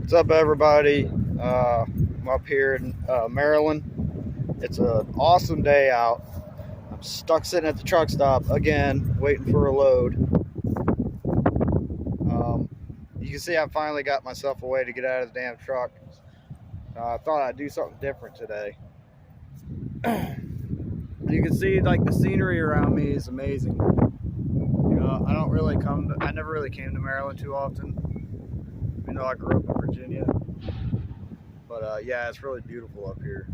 What's up, everybody? I'm up here in Maryland. It's an awesome day out. I'm stuck sitting at the truck stop again, waiting for a load. You can see I finally got myself a way to get out of the damn truck. I thought I'd do something different today. You can see like the scenery around me is amazing. You know, I never really came to Maryland too often. Even though I grew up in Virginia. But yeah, it's really beautiful up here.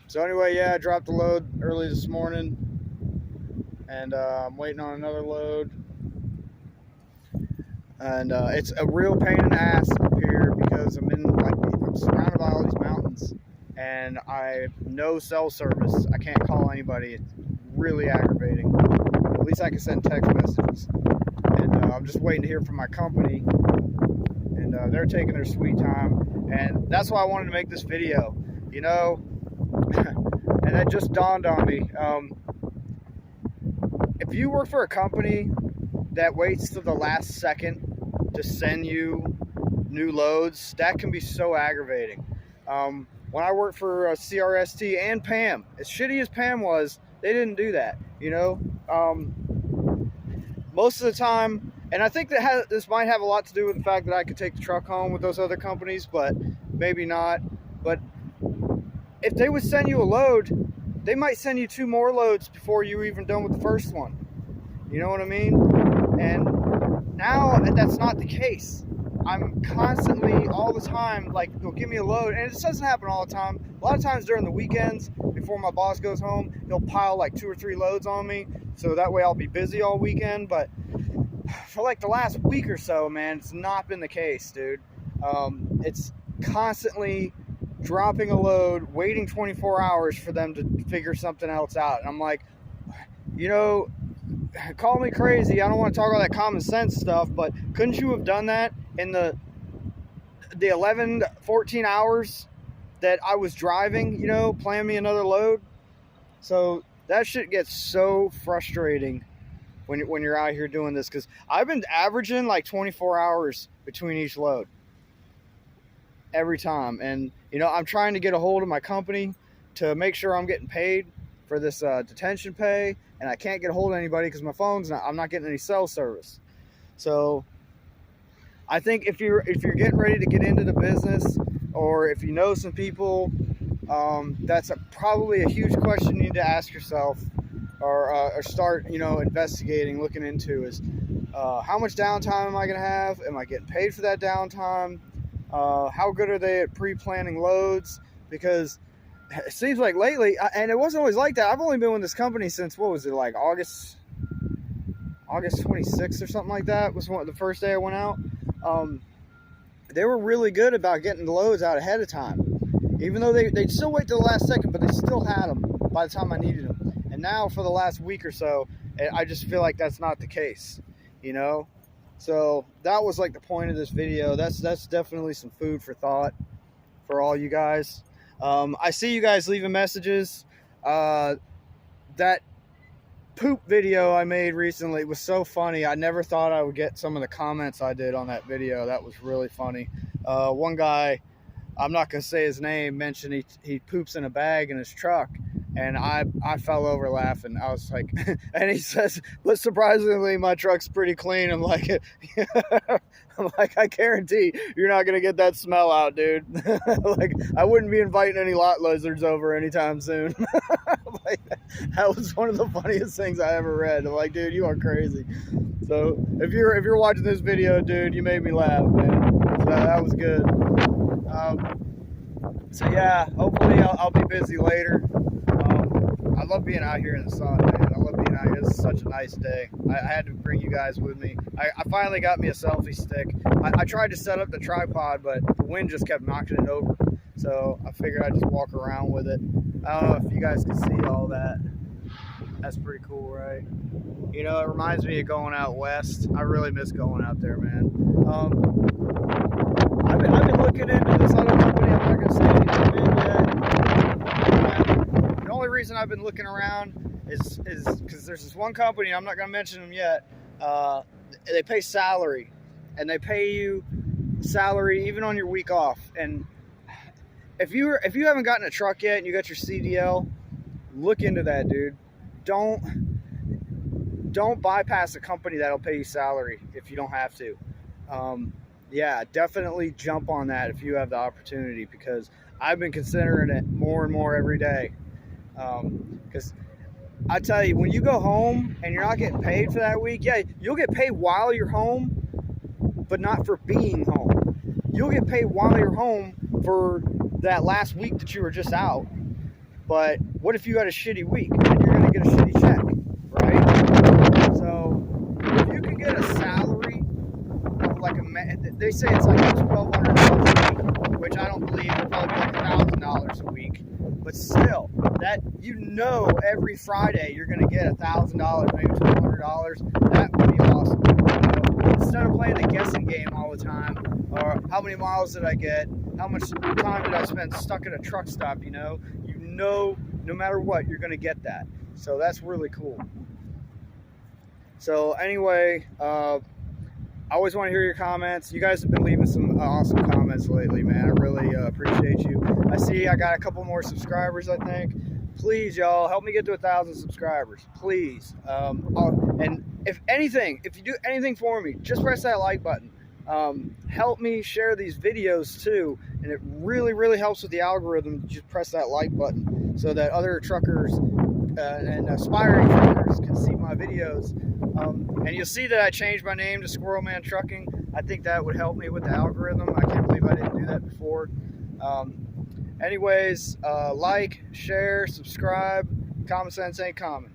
So anyway, yeah, I dropped the load early this morning, and I'm waiting on another load. And it's a real pain in the ass up here because I'm surrounded by all these mountains, and I have no cell service. I can't call anybody. It's really aggravating. At least I can send text messages. And I'm just waiting to hear from my company. And they're taking their sweet time, and that's why I wanted to make this video, you know. And that just dawned on me. If you work for a company that waits to the last second to send you new loads, that can be so aggravating. When I worked for CRST and PAM, as shitty as PAM was, they didn't do that, you know. Most of the time, and I think that this might have a lot to do with the fact that I could take the truck home with those other companies, but maybe not. But if they would send you a load, they might send you 2 more loads before you're even done with the first one. You know what I mean? And now that's not the case. I'm constantly, all the time, like, they'll give me a load, and it just doesn't happen all the time. A lot of times during the weekends, before my boss goes home, he'll pile like 2 or 3 loads on me, so that way I'll be busy all weekend. But for like the last week or so, man, it's not been the case, dude. It's constantly dropping a load, waiting 24 hours for them to figure something else out. And I'm like, you know, call me crazy. I don't want to talk all that common sense stuff, but couldn't you have done that in the 11 to 14 hours that I was driving, you know, plan me another load? So that shit gets so frustrating when you're out here doing this, because I've been averaging like 24 hours between each load every time. And, you know, I'm trying to get a hold of my company to make sure I'm getting paid for this detention pay, and I can't get a hold of anybody because my I'm not getting any cell service. So I think if you're getting ready to get into the business, or if you know some people, that's probably a huge question you need to ask yourself, or start, you know, investigating, looking into, is how much downtime am I going to have? Am I getting paid for that downtime? How good are they at pre-planning loads? Because it seems like lately, and it wasn't always like that. I've only been with this company since, what was it, like August 26th or something like that was the first day I went out. They were really good about getting the loads out ahead of time. Even though they'd still wait till the last second, but they still had them by the time I needed them. And now for the last week or so, I just feel like that's not the case, you know? So that was like the point of this video. That's definitely some food for thought for all you guys. I see you guys leaving messages. That poop video I made recently was so funny. I never thought I would get some of the comments I did on that video. That was really funny. One guy, I'm not going to say his name, mentioned he poops in a bag in his truck. And I fell over laughing. I was like, and he says, but surprisingly, my truck's pretty clean. I'm like, I guarantee you're not going to get that smell out, dude. Like, I wouldn't be inviting any lot lizards over anytime soon. Like, that was one of the funniest things I ever read. I'm like, dude, you are crazy. So if you're watching this video, dude, you made me laugh, man. So that was good. So yeah, hopefully I'll be busy later. I love being out here in the sun, man. I love being out here. This is such a nice day. I had to bring you guys with me. I finally got me a selfie stick. I tried to set up the tripod, but the wind just kept knocking it over. So I figured I'd just walk around with it. I don't know if you guys can see all that. That's pretty cool, right? You know, it reminds me of going out west. I really miss going out there, man. I've been looking into this other company. I'm not going to say anything yet. The only reason I've been looking around is because there's this one company, I'm not going to mention them yet, they pay salary, and they pay you salary even on your week off. And if you haven't gotten a truck yet and you got your CDL, look into that, dude. Don't bypass a company that'll pay you salary if you don't have to. Yeah, definitely jump on that if you have the opportunity, because I've been considering it more and more every day. Because I tell you, when you go home and you're not getting paid for that week, yeah, you'll get paid while you're home, but not for being home. You'll get paid while you're home for that last week that you were just out. But what if you had a shitty week and you're going to get a shitty check, right? So if you can get a salary of like they say it's like $1,200 a week, which I don't believe. It'll probably be like $1,000 a week. But still, that, you know, every Friday you're going to get $1,000, maybe $1,200. That would be awesome. You know, instead of playing the guessing game all the time, or how many miles did I get, how much time did I spend stuck at a truck stop, you know, no matter what, you're going to get that. So that's really cool. So anyway, I always want to hear your comments. You guys have been leaving some awesome comments lately, man. I really appreciate you. I see I got a couple more subscribers, I think. Please, y'all, help me get to 1,000 subscribers, please. And if you do anything for me, just press that like button. Help me share these videos too, and it really, really helps with the algorithm. Just press that like button so that other truckers and aspiring truckers can see my videos. And you'll see that I changed my name to Squirrel Man Trucking. I think that would help me with the algorithm. I can't believe I didn't do that before. Anyways, like, share, subscribe. Common sense ain't common.